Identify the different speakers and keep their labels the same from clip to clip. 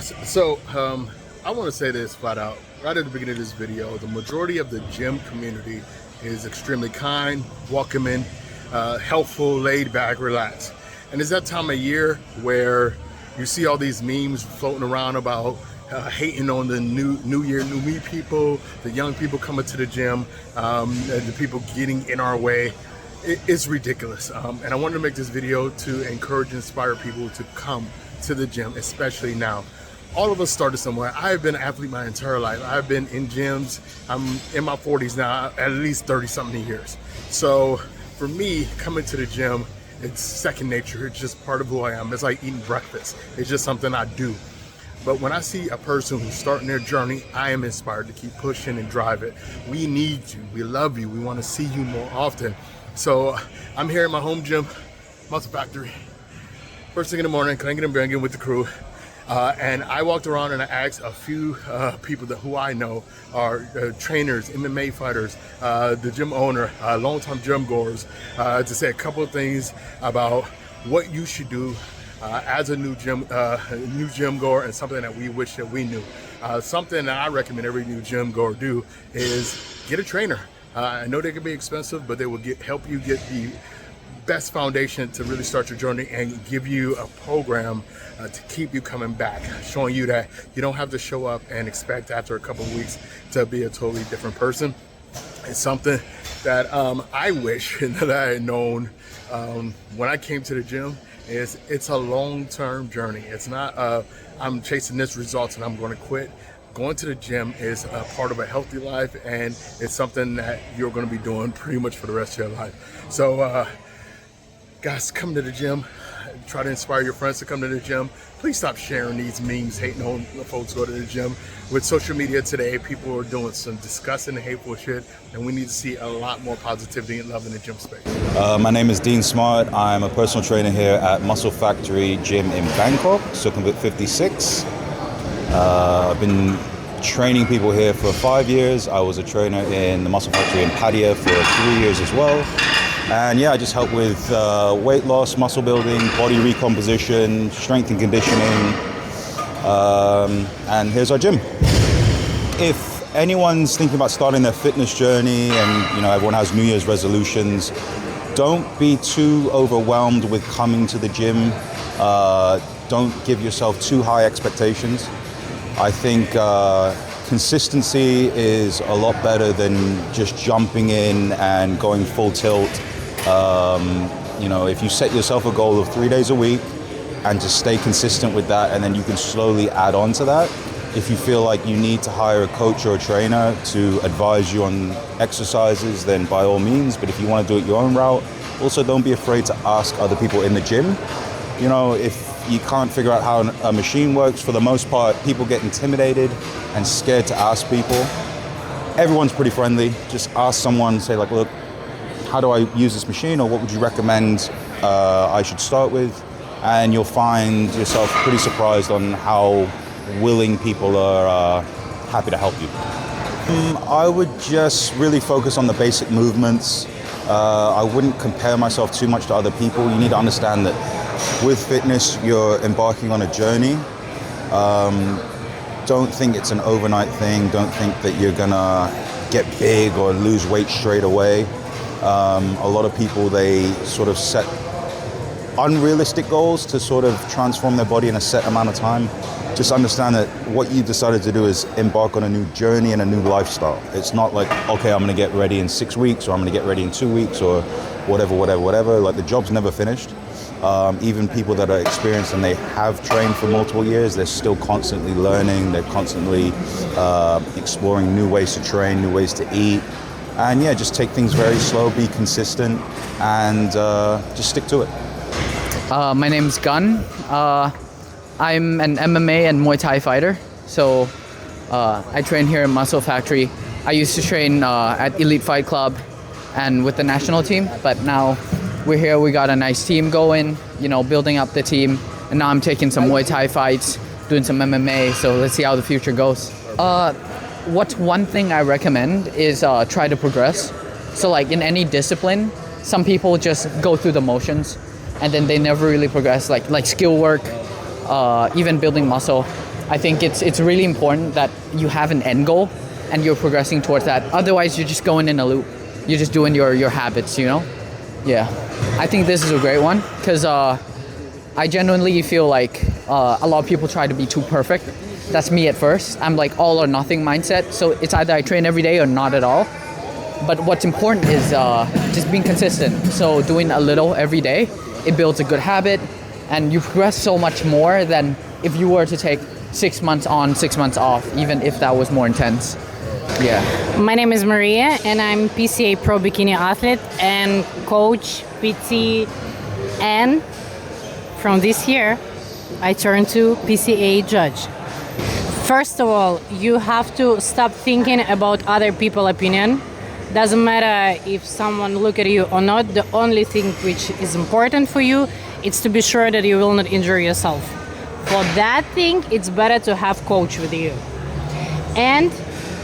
Speaker 1: I want to say this flat out right at the beginning of this video. The majority of the gym community is extremely kind, welcoming, helpful, laid back, relaxed. And it's that time of year where you see all these memes floating around about hating on the new year, new me people, the young people coming to the gym, the people getting in our way. It's ridiculous. And I wanted to make this video to encourage and inspire people to come to the gym, especially now. All of us started somewhere. I've been an athlete my entire life. I've been in gyms. I'm in my 40s now, at least 30 something years. So for me, coming to the gym, it's second nature. It's just part of who I am. It's like eating breakfast. It's just something I do. But when I see a person who's starting their journey, I am inspired to keep pushing and drive it. We need you. We love you. We want to see you more often. So I'm here in my home gym, Muscle Factory. First thing in the morning, clanking and banging with the crew. And I walked around and I asked a few people who I know are trainers, MMA fighters, the gym owner, long-time gym goers, to say a couple of things about what you should do as a new gym goer, and something that we wish that we knew. Something that I recommend every new gym goer do is get a trainer. I know they can be expensive, but they will help you get the best foundation to really start your journey and give you a program to keep you coming back, showing you that you don't have to show up and expect after a couple of weeks to be a totally different person. It's something that I wish that I had known when I came to the gym. It's a long-term journey. It's not I'm chasing this results and I'm going to quit. Going to the gym is a part of a healthy life, and it's something that you're going to be doing pretty much for the rest of your life. So guys, come to the gym. Try to inspire your friends to come to the gym. Please stop sharing these memes, hating on the folks who go to the gym. With social media today, people are doing some disgusting and hateful shit, and we need to see a lot more positivity and love in the gym space.
Speaker 2: My name is Dean Smart. I'm a personal trainer here at Muscle Factory Gym in Bangkok, Sukhumvit 56. I've been training people here for 5 years. I was a trainer in the Muscle Factory in Pattaya for 3 years as well. And yeah, I just help with weight loss, muscle building, body recomposition, strength and conditioning. And here's our gym. If anyone's thinking about starting their fitness journey, and everyone has New Year's resolutions, don't be too overwhelmed with coming to the gym. Don't give yourself too high expectations. I think consistency is a lot better than just jumping in and going full tilt. If you set yourself a goal of 3 days a week and just stay consistent with that, and then you can slowly add on to that. If you feel like you need to hire a coach or a trainer to advise you on exercises, then by all means. But if you want to do it your own route, also don't be afraid to ask other people in the gym. If you can't figure out how a machine works, for the most part, people get intimidated and scared to ask people. Everyone's pretty friendly. Just ask someone, say like, look, how do I use this machine, or what would you recommend I should start with? And you'll find yourself pretty surprised on how willing people are happy to help you. I would just really focus on the basic movements. I wouldn't compare myself too much to other people. You need to understand that with fitness, you're embarking on a journey. Don't think it's an overnight thing. Don't think that you're gonna get big or lose weight straight away. A lot of people, they sort of set unrealistic goals to sort of transform their body in a set amount of time. Just understand that what you've decided to do is embark on a new journey and a new lifestyle. It's not like, okay, I'm gonna get ready in 6 weeks, or I'm gonna get ready in 2 weeks, or whatever. Like, the job's never finished. Even people that are experienced and they have trained for multiple years, they're still constantly learning. They're constantly exploring new ways to train, new ways to eat. And yeah, just take things very slow, be consistent, and just stick to it.
Speaker 3: My name's Gun. I'm an MMA and Muay Thai fighter. So I train here in Muscle Factory. I used to train at Elite Fight Club and with the national team, but now we're here, we got a nice team going, building up the team. And now I'm taking some Muay Thai fights, doing some MMA, so let's see how the future goes. What's one thing I recommend is try to progress. So like in any discipline, some people just go through the motions and then they never really progress, like skill work, even building muscle. I think it's really important that you have an end goal and you're progressing towards that. Otherwise, you're just going in a loop. You're just doing your habits, you know? Yeah. I think this is a great one because I genuinely feel like a lot of people try to be too perfect. That's me at first. I'm like all or nothing mindset. So it's either I train every day or not at all. But what's important is just being consistent. So doing a little every day, it builds a good habit and you progress so much more than if you were to take 6 months on, 6 months off, even if that was more intense. Yeah.
Speaker 4: My name is Maria and I'm PCA Pro Bikini athlete and coach, PT, and from this year, I turned to PCA judge. First of all, you have to stop thinking about other people's opinion. Doesn't matter if someone look at you or not. The only thing which is important for you is to be sure that you will not injure yourself. For that thing, it's better to have coach with you. And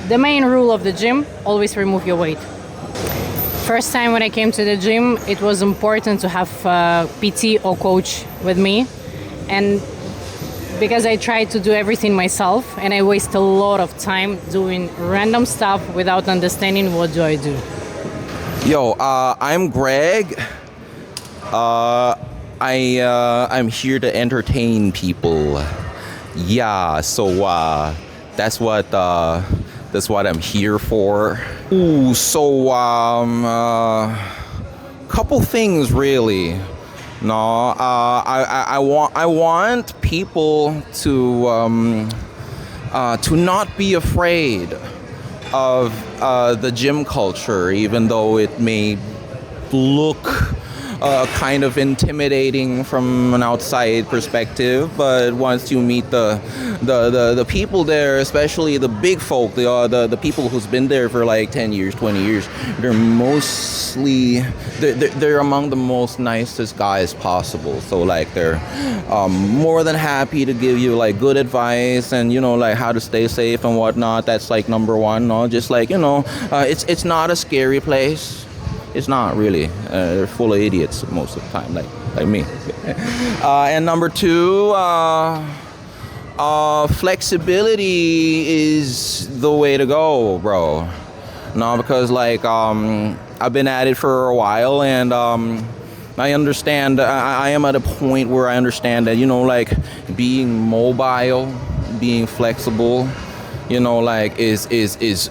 Speaker 4: the main rule of the gym, always remove your weight. First time when I came to the gym, it was important to have PT or coach with me. And because I tried to do everything myself and I waste a lot of time doing random stuff without understanding what do I do.
Speaker 5: Yo, I'm Greg. I'm here to entertain people. Yeah, so that's what I'm here for. Ooh, so couple things really. No, I want people to not be afraid of the gym culture, even though it may look kind of intimidating from an outside perspective. But once you meet the people there, especially the big folk, the people who's been there for like 10 years, 20 years, they're among the most nicest guys possible. So like they're more than happy to give you like good advice and, you know, like how to stay safe and whatnot. That's like number one. No, just like, you know, it's not a scary place. It's not really. They're full of idiots most of the time, like me. And number two, flexibility is the way to go, bro. No, because like I've been at it for a while, and I understand. I am at a point where I understand that, you know, like being mobile, being flexible, you know, like is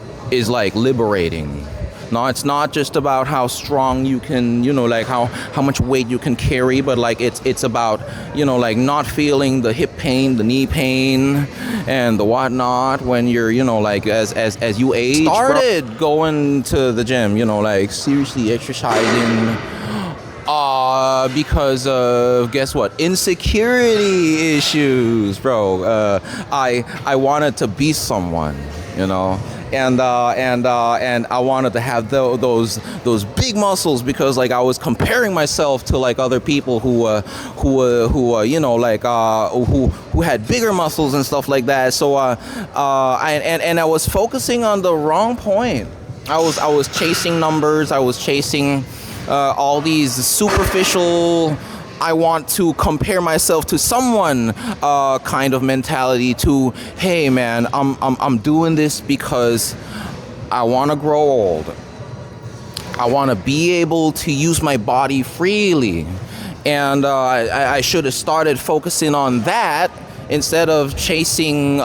Speaker 5: like liberating. No, it's not just about how strong you can, you know, like how much weight you can carry, but like it's about, you know, like not feeling the hip pain, the knee pain, and the whatnot when you're, you know, like as you age. Started going to the gym, you know, like seriously exercising, because of, guess what, insecurity issues, bro. I wanted to be someone, you know. And I wanted to have those big muscles because like I was comparing myself to like other people who you know, like who had bigger muscles and stuff like that. So I was focusing on the wrong point. I was chasing numbers. I was chasing all these superficial, I want to compare myself to someone kind of mentality to, hey man, I'm doing this because I want to grow old. I want to be able to use my body freely. And I should have started focusing on that instead of chasing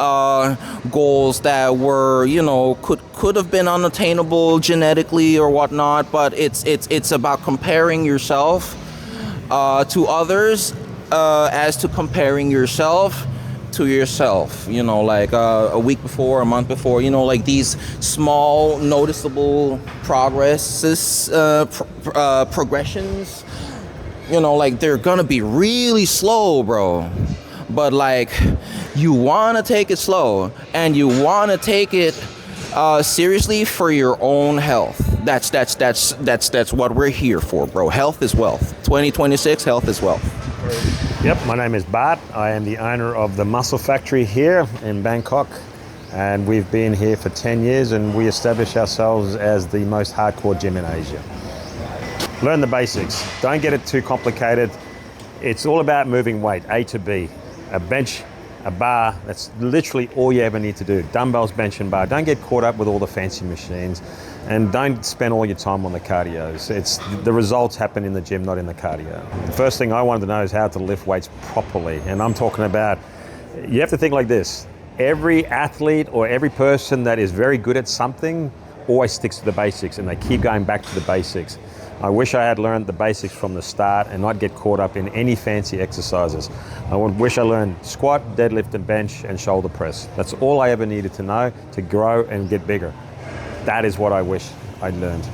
Speaker 5: goals that were, you know, could have been unattainable genetically or whatnot. But it's about comparing yourself to others as to comparing yourself to yourself, you know, like a week before, a month before, you know, like these small noticeable progressions, you know, like they're gonna be really slow, bro, but like you want to take it slow and you want to take it seriously for your own health. That's what we're here for, bro. Health is wealth. 2026, health is wealth.
Speaker 6: Yep, my name is Bart. I am the owner of the Muscle Factory here in Bangkok, and we've been here for 10 years, and we established ourselves as the most hardcore gym in Asia. Learn the basics. Don't get it too complicated. It's all about moving weight, A to B. A bench a bar. That's literally all you ever need to do. Dumbbells, bench and bar. Don't get caught up with all the fancy machines, and don't spend all your time on the cardios. The results happen in the gym, not in the cardio. The first thing I wanted to know is how to lift weights properly, and I'm talking about, you have to think like this. Every athlete or every person that is very good at something always sticks to the basics, and they keep going back to the basics. I wish I had learned the basics from the start and not get caught up in any fancy exercises. I wish I learned squat, deadlift and bench and shoulder press. That's all I ever needed to know to grow and get bigger. That is what I wish I'd learned.